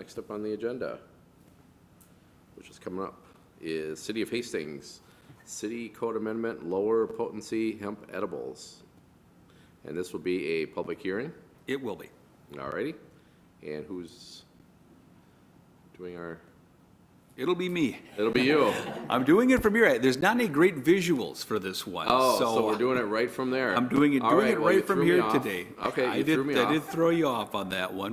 Next up on the agenda, which is coming up, is City of Hastings City Code Amendment, Lower Potency Hemp Edibles. And this will be a public hearing. It will be. All righty. And who's doing our... It'll be me. It'll be you. I'm doing it from here. There's not any great visuals for this one. Oh, so we're doing it right from there. I'm doing it right from here today. Okay, I did throw you off on that one.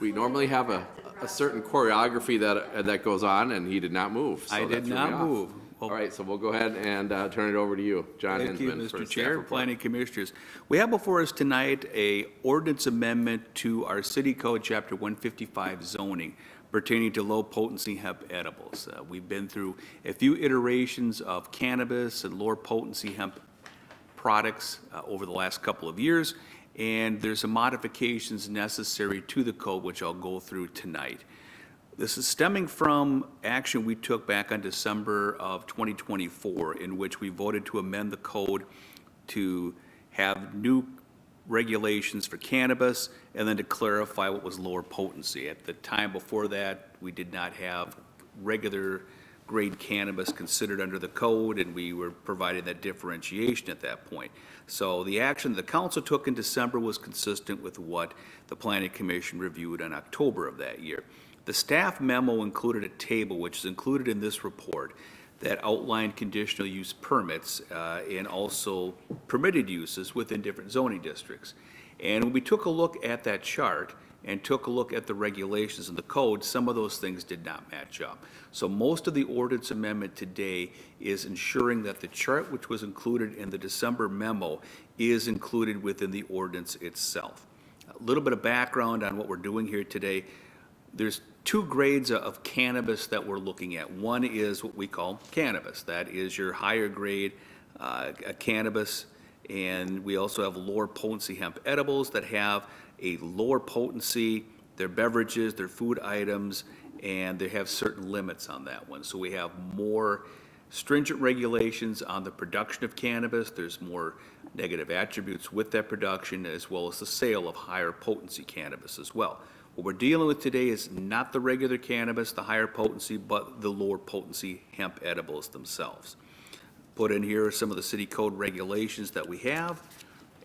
We normally have a certain choreography that goes on, and he did not move. So I did not move. Well, all right, so we'll go ahead and turn it over to you, John Thank you, Hinsman, Mr. Chair, Planning Commissioners. We have before us tonight a ordinance amendment to our City Code, Chapter 155 zoning pertaining to low-potency hemp edibles. We've been through a few iterations of cannabis and lower-potency hemp products over the last couple of years, and there's some modifications necessary to the code, which I'll go through tonight. This is stemming from action we took back on December of 2024, in which we voted to amend the code to have new regulations for cannabis and then to clarify what was lower potency. At the time before that, we did not have regular grade cannabis considered under the code, and we were providing that differentiation at that point. So the action the council took in December was consistent with what the Planning Commission reviewed in October of that year. The staff memo included a table, which is included in this report, that outlined conditional use permits and also permitted uses within different zoning districts. And when we took a look at that chart and took a look at the regulations in the code, some of those things did not match up. So most of the ordinance amendment today is ensuring that the chart which was included in the December memo is included within the ordinance itself. A little bit of background on what we're doing here today. There's two grades of cannabis that we're looking at. One is what we call cannabis. That is your higher grade cannabis. And we also have lower potency hemp edibles that have a lower potency. They're beverages, they're food items, and they have certain limits on that one. So we have more stringent regulations on the production of cannabis. There's more negative attributes with that production, as well as the sale of higher potency cannabis as well. What we're dealing with today is not the regular cannabis, the higher potency, but the lower potency hemp edibles themselves. Put in here are some of the city code regulations that we have,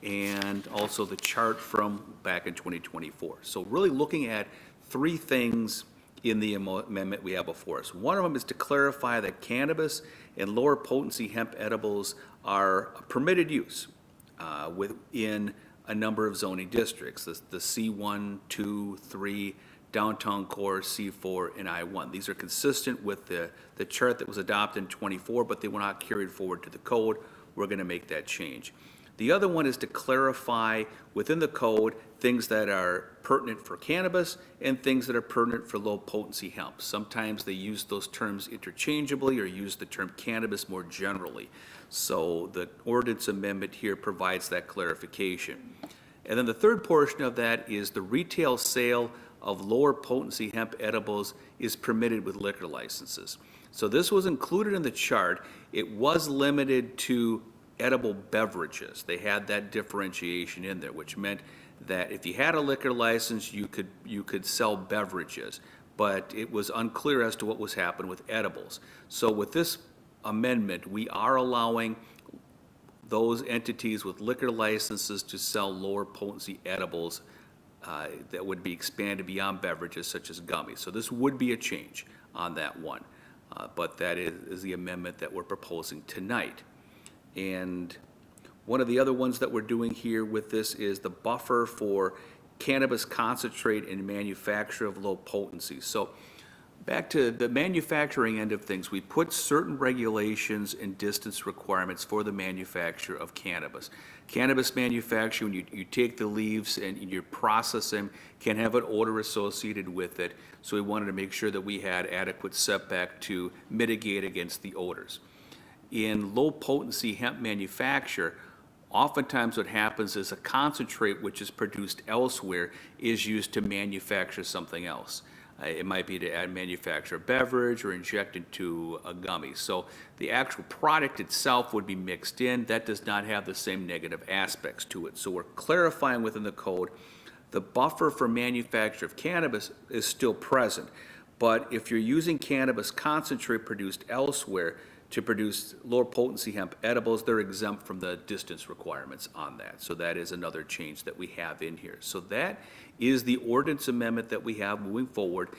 and also the chart from back in 2024. So really looking at three things in the amendment we have before us. One of them is to clarify that cannabis and lower potency hemp edibles are a permitted use within a number of zoning districts, the C1, 2, 3, downtown core, C4, and I1. These are consistent with the chart that was adopted in 24, but they were not carried forward to the code. We're going to make that change. The other one is to clarify within the code things that are pertinent for cannabis and things that are pertinent for low potency hemp. Sometimes they use those terms interchangeably or use the term cannabis more generally. So the ordinance amendment here provides that clarification. And then the third portion of that is the retail sale of lower potency hemp edibles is permitted with liquor licenses. So this was included in the chart. It was limited to edible beverages. They had that differentiation in there, which meant that if you had a liquor license, you could sell beverages, but it was unclear as to what was happening with edibles. So with this amendment, we are allowing those entities with liquor licenses to sell lower potency edibles that would be expanded beyond beverages such as gummies. So this would be a change on that one, but that is the amendment that we're proposing tonight. And one of the other ones that we're doing here with this is the buffer for cannabis concentrate and manufacture of low potency. So back to the manufacturing end of things, we put certain regulations and distance requirements for the manufacture of cannabis. Cannabis manufacturing, you take the leaves and you process them, can have an odor associated with it. So we wanted to make sure that we had adequate setback to mitigate against the odors. In low potency hemp manufacture, oftentimes what happens is a concentrate which is produced elsewhere is used to manufacture something else. It might be to manufacture a beverage or inject into a gummy. So the actual product itself would be mixed in. That does not have the same negative aspects to it. So we're clarifying within the code the buffer for manufacture of cannabis is still present. But if you're using cannabis concentrate produced elsewhere to produce lower potency hemp edibles, they're exempt from the distance requirements on that. So that is another change that we have in here. So that is the ordinance amendment that we have moving forward.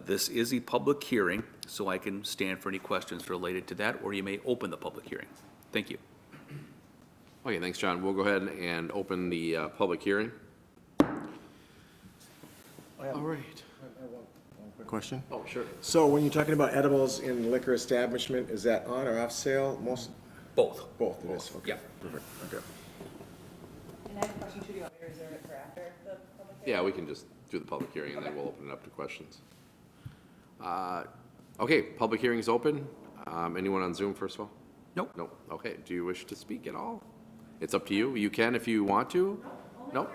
This is a public hearing, so I can stand for any questions related to that, or you may open the public hearing. Thank you. Okay, thanks, John. We'll go ahead and open the public hearing. All right. Quick question. Oh, sure. So when you're talking about edibles in liquor establishment, is that on or off sale? Both. Both it is, okay. Yeah. Perfect, okay. And I have a question too, do you want me to reserve it for after the public hearing? Yeah, we can just do the public hearing and then we'll open it up to questions. Okay, public hearing is open. Anyone on Zoom, first of all? Nope. Nope. Okay, do you wish to speak at all? It's up to you. You can if you want to. Nope.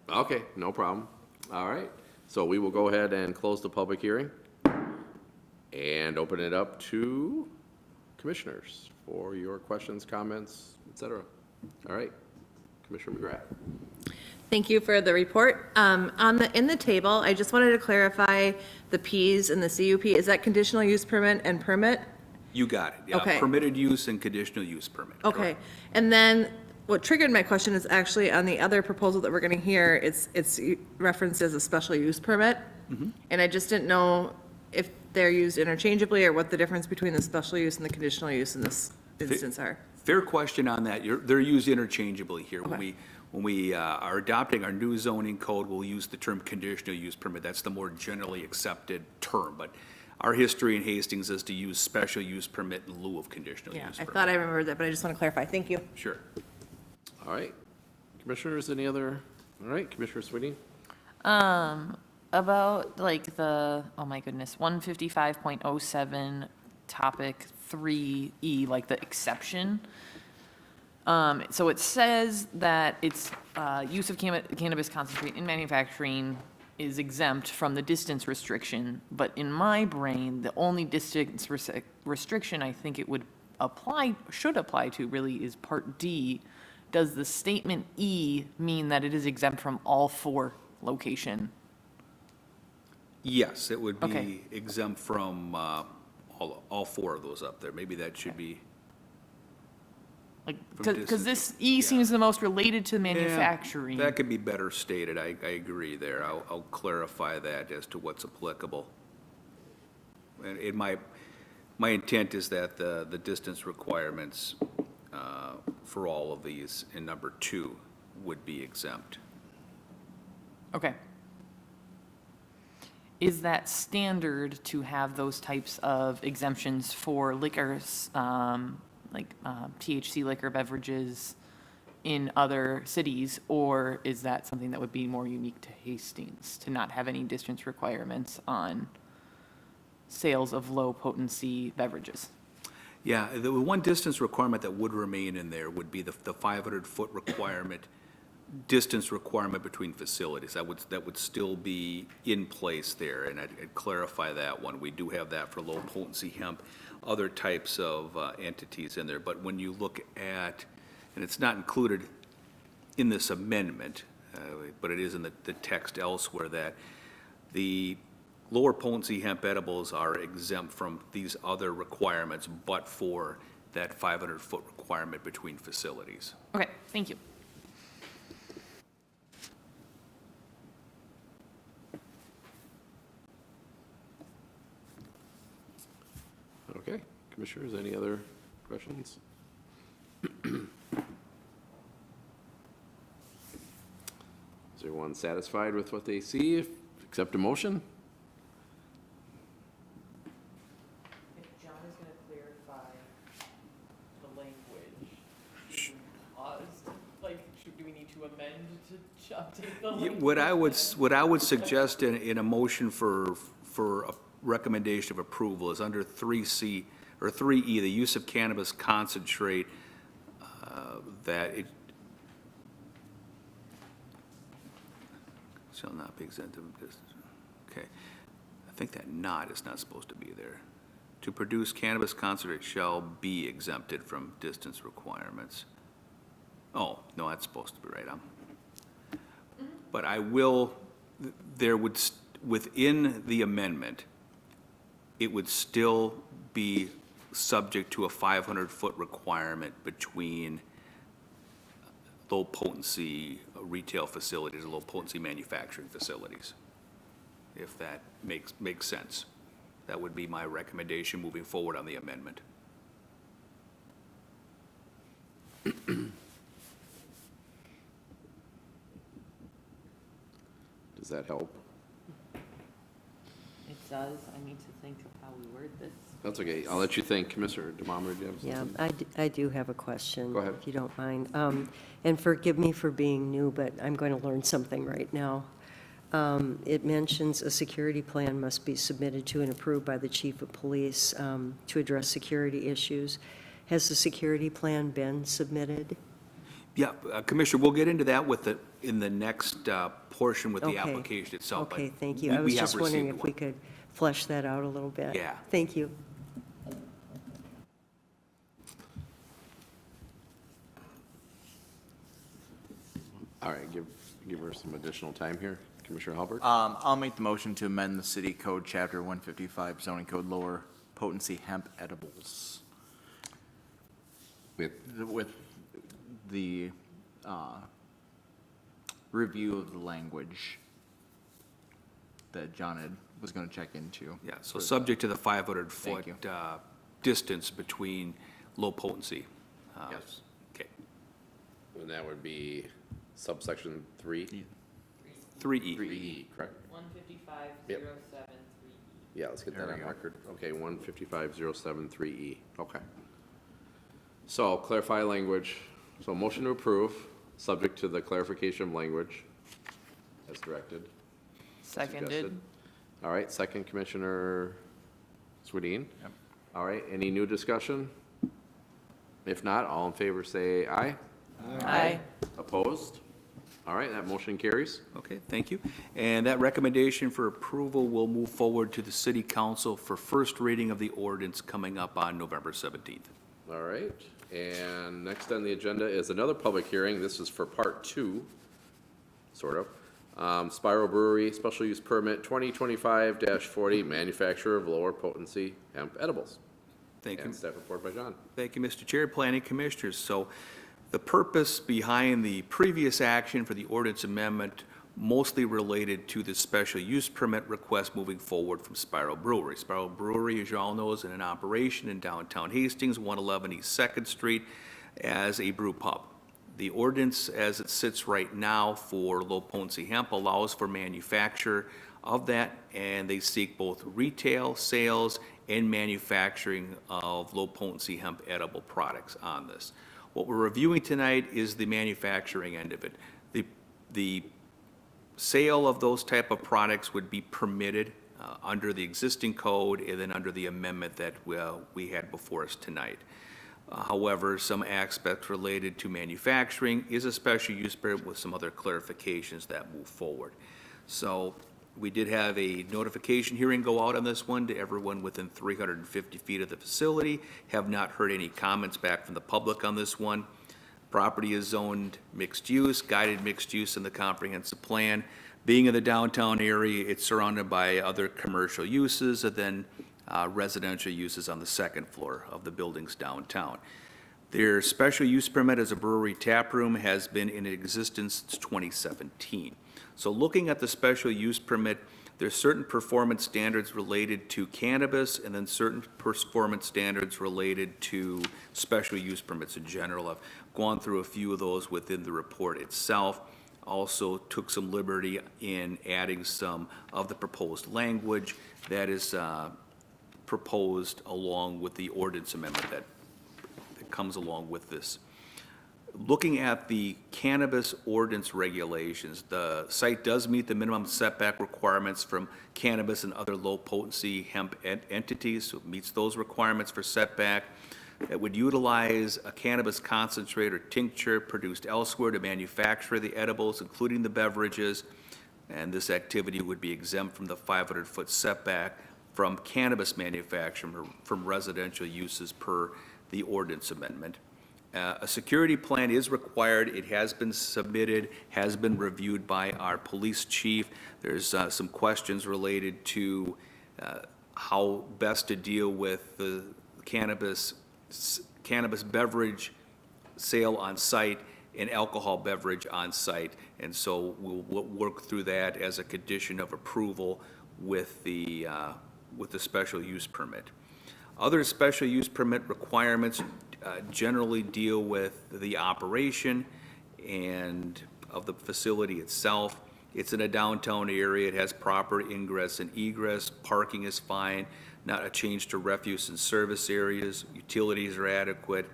Okay, no problem. All right. So we will go ahead and close the public hearing and open it up to commissioners for your questions, comments, et cetera. All right. Commissioner McGrath. Thank you for the report. In the table, I just wanted to clarify the Ps in the CUP. Is that conditional use permit and permit? You got it. Yeah, Okay. permitted use and conditional use permit. Okay. Correct. And then what triggered my question is actually on the other proposal that we're going to hear, it's referenced as a special use permit. And I just didn't know if they're used interchangeably or what the difference between the special use and the conditional use in this instance are. Fair question on that. They're used interchangeably here. Okay. When we are adopting our new zoning code, we'll use the term conditional use permit. That's the more generally accepted term. But our history in Hastings is to use special use permit in lieu of conditional Yeah, use I permit. thought I remembered that, but I just want to clarify. Thank you. Sure. All right. Commissioners, any other? All right, Commissioner Sweeney? About like the, oh my goodness, 155.07 topic 3E, like the exception. So it says that it's use of cannabis concentrate in manufacturing is exempt from the distance restriction, but in my brain, the only distance restriction I think it would apply, should apply to really is Part D. Does the statement E mean that it is exempt from all 4 location? Yes, it would Okay. be exempt from all 4 of those up there. Maybe that should be. Like, From because distance, this E yeah. seems the most related to Yeah, manufacturing. That could be better stated. I agree there. I'll clarify that as to what's applicable. And my intent is that the distance requirements for all of these in number 2 would be exempt. Okay. Is that standard to have those types of exemptions for liquors, like THC liquor beverages in other cities? Or is that something that would be more unique to Hastings, to not have any distance requirements on sales of low potency beverages? Yeah, the one distance requirement that would remain in there would be the 500-foot requirement, distance requirement between facilities. That would still be in place there, and I'd clarify that one. We do have that for low potency hemp, other types of entities in there. But when you look at, and it's not included in this amendment, but it is in the text elsewhere, that the lower potency hemp edibles are exempt from these other requirements, but for that 500-foot requirement between facilities. Okay, thank you. Okay. Commissioners, any other questions? Is everyone satisfied with what they see? Accept a motion? If John is going to clarify the language, do we need to amend to update the language? What I would suggest in a motion for a recommendation of approval is under 3C, or 3E, the use of cannabis concentrate, that it shall not be exempt from distance. Okay. I think that not is not supposed to be there. To produce cannabis concentrate shall be exempted from distance requirements. Oh, no, that's supposed to be right. but I will, there would, within the amendment, it would still be subject to a 500-foot requirement between low-potency retail facilities and low-potency manufacturing facilities, if that makes sense. That would be my recommendation moving forward on the amendment. Does that help? It does. I need to think of how we word this. That's okay. I'll let you think. Commissioner DeMommer, do you have Yeah, something? I do have a question. Go ahead. If you don't mind. And forgive me for being new, but I'm going to learn something right now. It mentions a security plan must be submitted to and approved by the chief of police to address security issues. Has the security plan been submitted? Yeah, Commissioner, we'll get into that in the next portion with the Okay. application itself. but Okay, thank you. we- I was we have just wondering received if we one. could flesh that out a little bit. Yeah. Thank you. All right, give her some additional time here. Commissioner Halbert? I'll make the motion to amend the city code, chapter 155, zoning code, lower potency hemp edibles With, with the review of the language that John was going to check into. Yeah, so subject to the Thank 500-foot you. distance between low potency. yes, Okay, and that would be subsection 3? 3E. 3E, correct? 155.073. Yeah, let's get that There on we go. record. Okay, 155.073E, okay. So clarify language, so motion to approve, subject to the clarification of language as directed. Seconded. suggested. All right, second Commissioner Swedien. Yep. All right, any new discussion? If not, all in favor say aye. Aye. Opposed? All right, that motion carries. Okay, thank you. And that recommendation for approval will move forward to the city council for first reading of the ordinance coming up on November 17th. All right, and next on the agenda is another public hearing. This is for part 2, sort of. Spiral Brewery, special use permit 2025-40, manufacturer of lower potency hemp edibles. Thank you. And staff report by John. Thank you, Mr. Chair, Planning Commissioners. So the purpose behind the previous action for the ordinance amendment mostly related to the special use permit request moving forward from Spiral Brewery. Spiral Brewery, as you all know, is in an operation in downtown Hastings, 111 East 2nd Street, as a brew pub. The ordinance, as it sits right now for low potency hemp, allows for manufacture of that, and they seek both retail sales and manufacturing of low potency hemp edible products on this. What we're reviewing tonight is the manufacturing end of it. The sale of those type of products would be permitted under the existing code and then under the amendment that we had before us tonight. However, some aspects related to manufacturing is a special use permit with some other clarifications that move forward. So we did have a notification hearing go out on this one to everyone within 350 feet of the facility. Have not heard any comments back from the public on this one. Property is zoned mixed use, guided mixed use in the comprehensive plan. Being in the downtown area, it's surrounded by other commercial uses and then residential uses on the second floor of the buildings downtown. Their special use permit as a brewery tap room has been in existence since 2017. So looking at the special use permit, there's certain performance standards related to cannabis and then certain performance standards related to special use permits in general. I've gone through a few of those within the report itself. Also took some liberty in adding some of the proposed language that is proposed along with the ordinance amendment that comes along with this. Looking at the cannabis ordinance regulations, the site does meet the minimum setback requirements from cannabis and other low-potency hemp entities, so it meets those requirements for setback. It would utilize a cannabis concentrate or tincture produced elsewhere to manufacture the edibles, including the beverages, and this activity would be exempt from the 500-foot setback from cannabis manufacturing or from residential uses per the ordinance amendment. A security plan is required. It has been submitted, has been reviewed by our police chief. There's some questions related to how best to deal with the cannabis beverage sale on site and alcohol beverage on site. And so we'll work through that as a condition of approval with the special use permit. Other special use permit requirements generally deal with the operation and of the facility itself. It's in a downtown area, it has proper ingress and egress, parking is fine, not a change to refuse and service areas, utilities are adequate,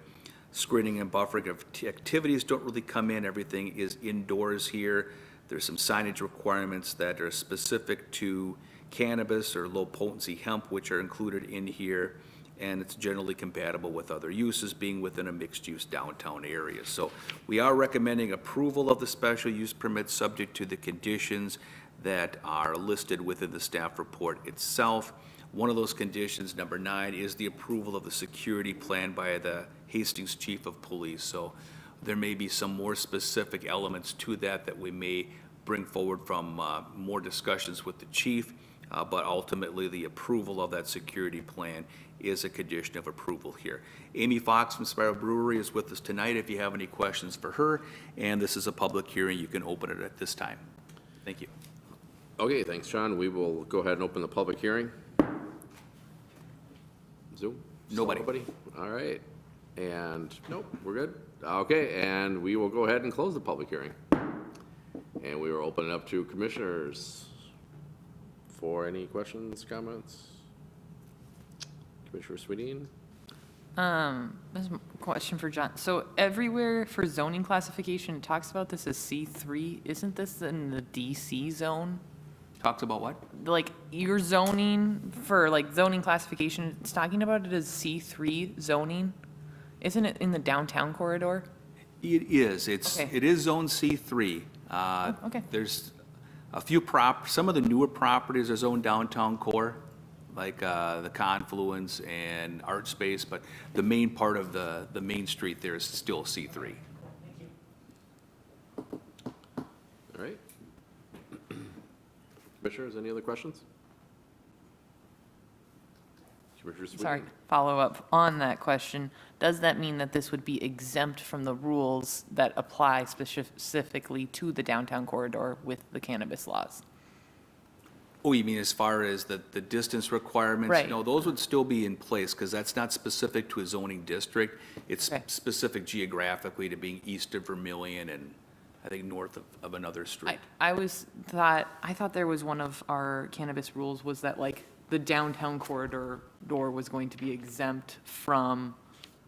screening and buffering of activities don't really come in, everything is indoors here. There's some signage requirements that are specific to cannabis or low-potency hemp, which are included in here, and it's generally compatible with other uses, being within a mixed-use downtown area. So we are recommending approval of the special use permit subject to the conditions that are listed within the staff report itself. One of those conditions, number 9, is the approval of the security plan by the Hastings Chief of Police. So there may be some more specific elements to that that we may bring forward from more discussions with the chief, but ultimately the approval of that security plan is a condition of approval here. Amy Fox from Spiral Brewery is with us tonight if you have any questions for her, and this is a public hearing. You can open it at this time. Thank you. Okay, thanks, John. We will go ahead and open the public hearing. Zoom? Nobody. Nobody? All right. And, nope, we're good. Okay, and we will go ahead and close the public hearing. And we will open it up to commissioners for any questions, comments. Commissioner Swedien? This is a question for John. So everywhere for zoning classification, it talks about this as C3. Isn't this in the DC zone? Talks about what? Like your zoning for like zoning classification, it's talking about it as C3 zoning. Isn't it in the downtown corridor? It is. Okay. It is Zone C3. Okay. There's a few some of the newer properties are zoned downtown core, like the Confluence and Art Space, but the main part of the main street there is still C3. All right. Commissioners, any other questions? Commissioner Swedien? Sorry, follow up on that question. Does that mean that this would be exempt from the rules that apply specifically to the downtown corridor with the cannabis laws? Oh, you mean as far as the distance requirements? Right. No, those would still be in place because that's not specific to a zoning district. It's Okay. specific geographically to being east of Vermilion and I think north of another street. I thought there was one of our cannabis rules was that like the downtown corridor door was going to be exempt from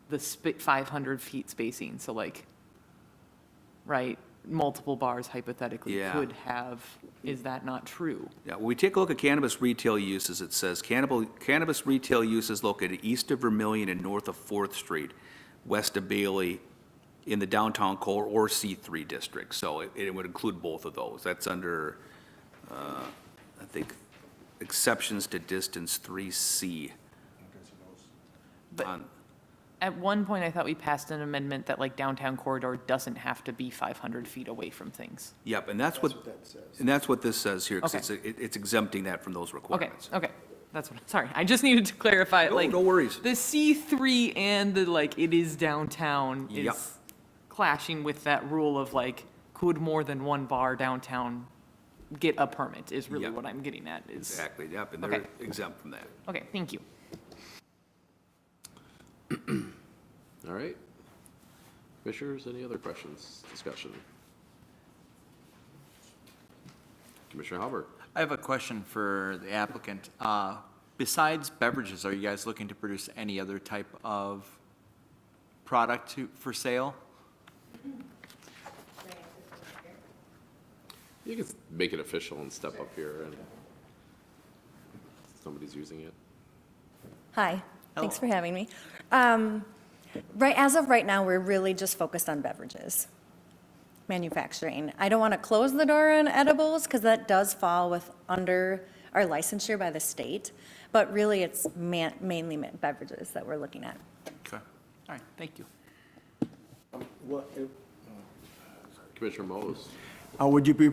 the 500 feet spacing. So like, right, multiple bars hypothetically Yeah. could have, is that not true? Yeah, when we take a look at cannabis retail uses, it says cannabis retail uses located east of Vermilion and north of 4th Street, west of Bailey, in the downtown core or C3 district. So it would include both of those. That's under, I think, exceptions to distance 3C. But at one point, I thought we passed an amendment that like downtown corridor doesn't have to be 500 feet away from things. Yep, and that's what that says. and that's what this says here, because Okay. it's exempting that from those Okay, requirements. okay, that's what, sorry, I just needed to clarify, No, like. no worries. The C3 and the like, it is downtown Yep. is clashing with that rule of like, could more than one bar downtown get a permit, is really Yep. what I'm getting at, is. Exactly, yep, and they're Okay. exempt from that. Okay, thank you. All right. Commissioners, any other questions, discussion? Commissioner Halbert? I have a question for the applicant. Besides beverages, are you guys looking to produce any other type of product for sale? You can make it official and step up here and somebody's using it. Hi, thanks Hello. for having me. As of right now, we're really just focused on beverages, manufacturing. I don't want to close the door on edibles because that does fall under our licensure by the state, but really it's mainly beverages that we're looking at. Okay, all right, thank you. Commissioner Mose. Would you be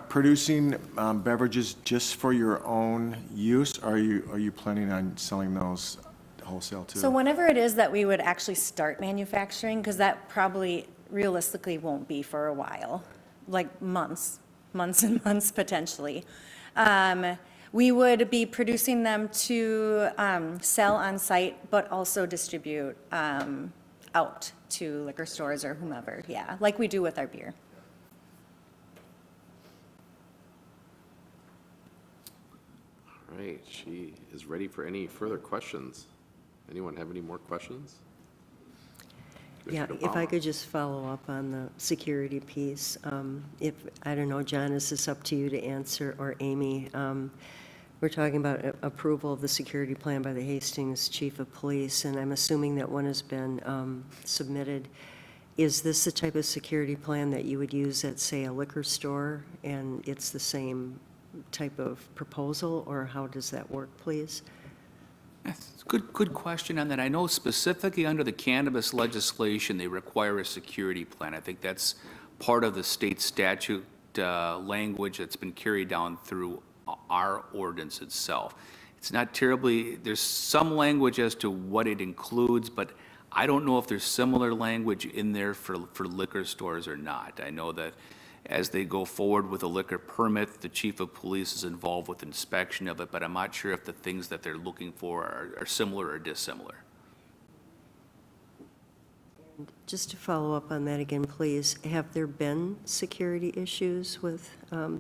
producing beverages just for your own use? Or are you planning on selling those wholesale too? So whenever it is that we would actually start manufacturing, because that probably realistically won't be for a while, like months and months potentially, we would be producing them to sell on site, but also distribute out to liquor stores or whomever, yeah, like we do with our beer. All right, she is ready for any further questions. Anyone have any more questions? Yeah, Commissioner if I Palmer. could just follow up on the security piece. If, I don't know, John, is this up to you to answer, or Amy? We're talking about approval of the security plan by the Hastings Chief of Police, and I'm assuming that one has been submitted. Is this the type of security plan that you would use at, say, a liquor store, and it's the same type of proposal, or how does that work, please? Good question on that. I know specifically under the cannabis legislation, they require a security plan. I think that's part of the state statute language that's been carried down through our ordinance itself. It's not terribly, there's some language as to what it includes, but I don't know if there's similar language in there for liquor stores or not. I know that as they go forward with a liquor permit, the chief of police is involved with inspection of it, but I'm not sure if the things that they're looking for are similar or dissimilar. Just to follow up on that again, please, have there been security issues with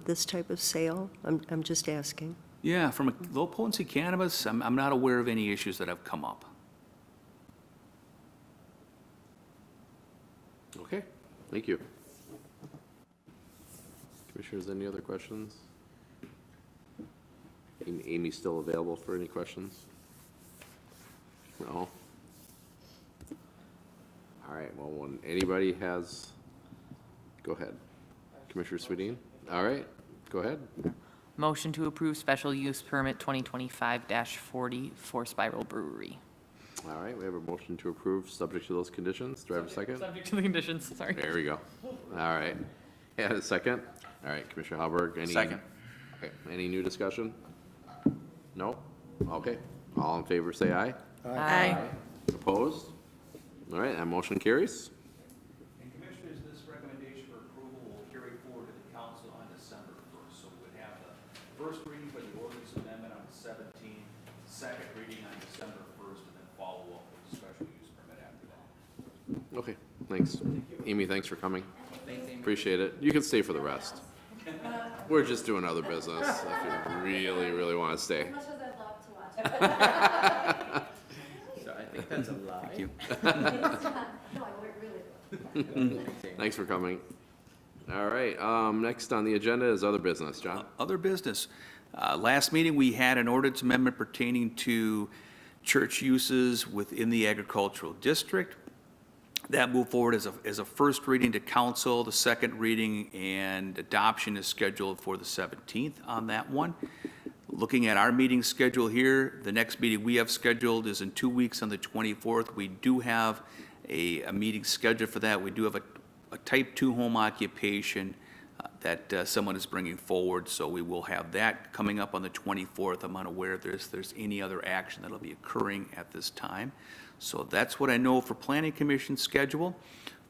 this type of sale? I'm just asking. Yeah, from a low potency cannabis, I'm not aware of any issues that have come up. Okay, thank you. Commissioners, any other questions? Amy's still available for any questions? No? All right, well, when anybody has, go ahead. Commissioner Swedien? All right, go ahead. Motion to approve special use permit 2025-40 for Spiral Brewery. All right, we have a motion to approve, subject to those conditions. Do I have a second? Subject to the conditions, sorry. There we go. All right. Yeah, a second? All right, Commissioner Halberg, any? Second. Okay, any new discussion? No? Okay. All in favor, say aye. Aye. Opposed? All right, that motion carries. And Commissioners, this recommendation for approval will carry forward to the council on December 1st. So we would have the first reading for the ordinance amendment on the 17th, second reading on December 1st, and then follow up with the special use permit after that. Okay, thanks. Amy, thanks for coming. Appreciate it. You can stay for the rest. We're just doing other business if you really, really want to stay. As much as I'd love to watch. So I think that's a lie. Thank you. No, I really. Thanks for coming. All right, next on the agenda is other business. John? Other business. Last meeting, we had an ordinance amendment pertaining to church uses within the agricultural district. That moved forward as a first reading to council. The second reading and adoption is scheduled for the 17th on that one. Looking at our meeting schedule here, the next meeting we have scheduled is in 2 weeks on the 24th. We do have a meeting scheduled for that. We do have a type 2 home occupation that someone is bringing forward, so we will have that coming up on the 24th. I'm unaware if there's any other action that'll be occurring at this time. So that's what I know for Planning Commission schedule.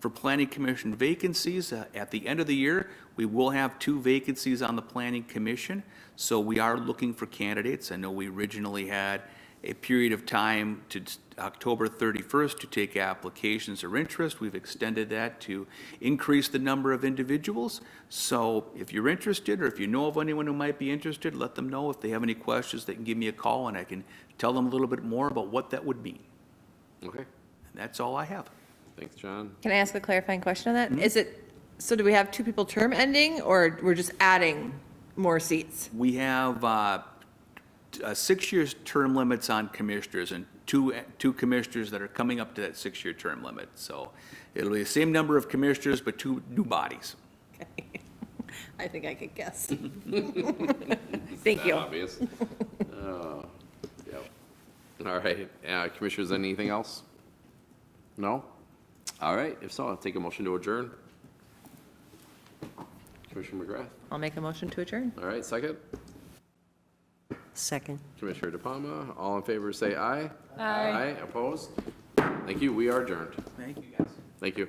For Planning Commission vacancies, at the end of the year, we will have 2 vacancies on the Planning Commission, so we are looking for candidates. I know we originally had a period of time to October 31st to take applications or interest. We've extended that to increase the number of individuals. So if you're interested, or if you know of anyone who might be interested, let them know. If they have any questions, they can give me a call and I can tell them a little bit more about what that would mean. Okay, And that's all I have. thanks, John. Can I ask a clarifying question on that? Is it, so do we have 2 people term ending, or we're just adding more seats? We have 6 years term limits on commissioners and two commissioners that are coming up to that 6-year term limit. So it'll be the same number of commissioners, but 2 new bodies. Okay. I think I could guess. Thank you. Obvious. Yep. All right, Commissioners, anything else? No? All right, if so, I'll take a motion to adjourn. Commissioner McGrath. I'll make a motion to adjourn. All right, second. Second. Commissioner DePalma, all in favor, say aye. Aye. Opposed? Thank you, we are adjourned. Thank you, guys. Thank you.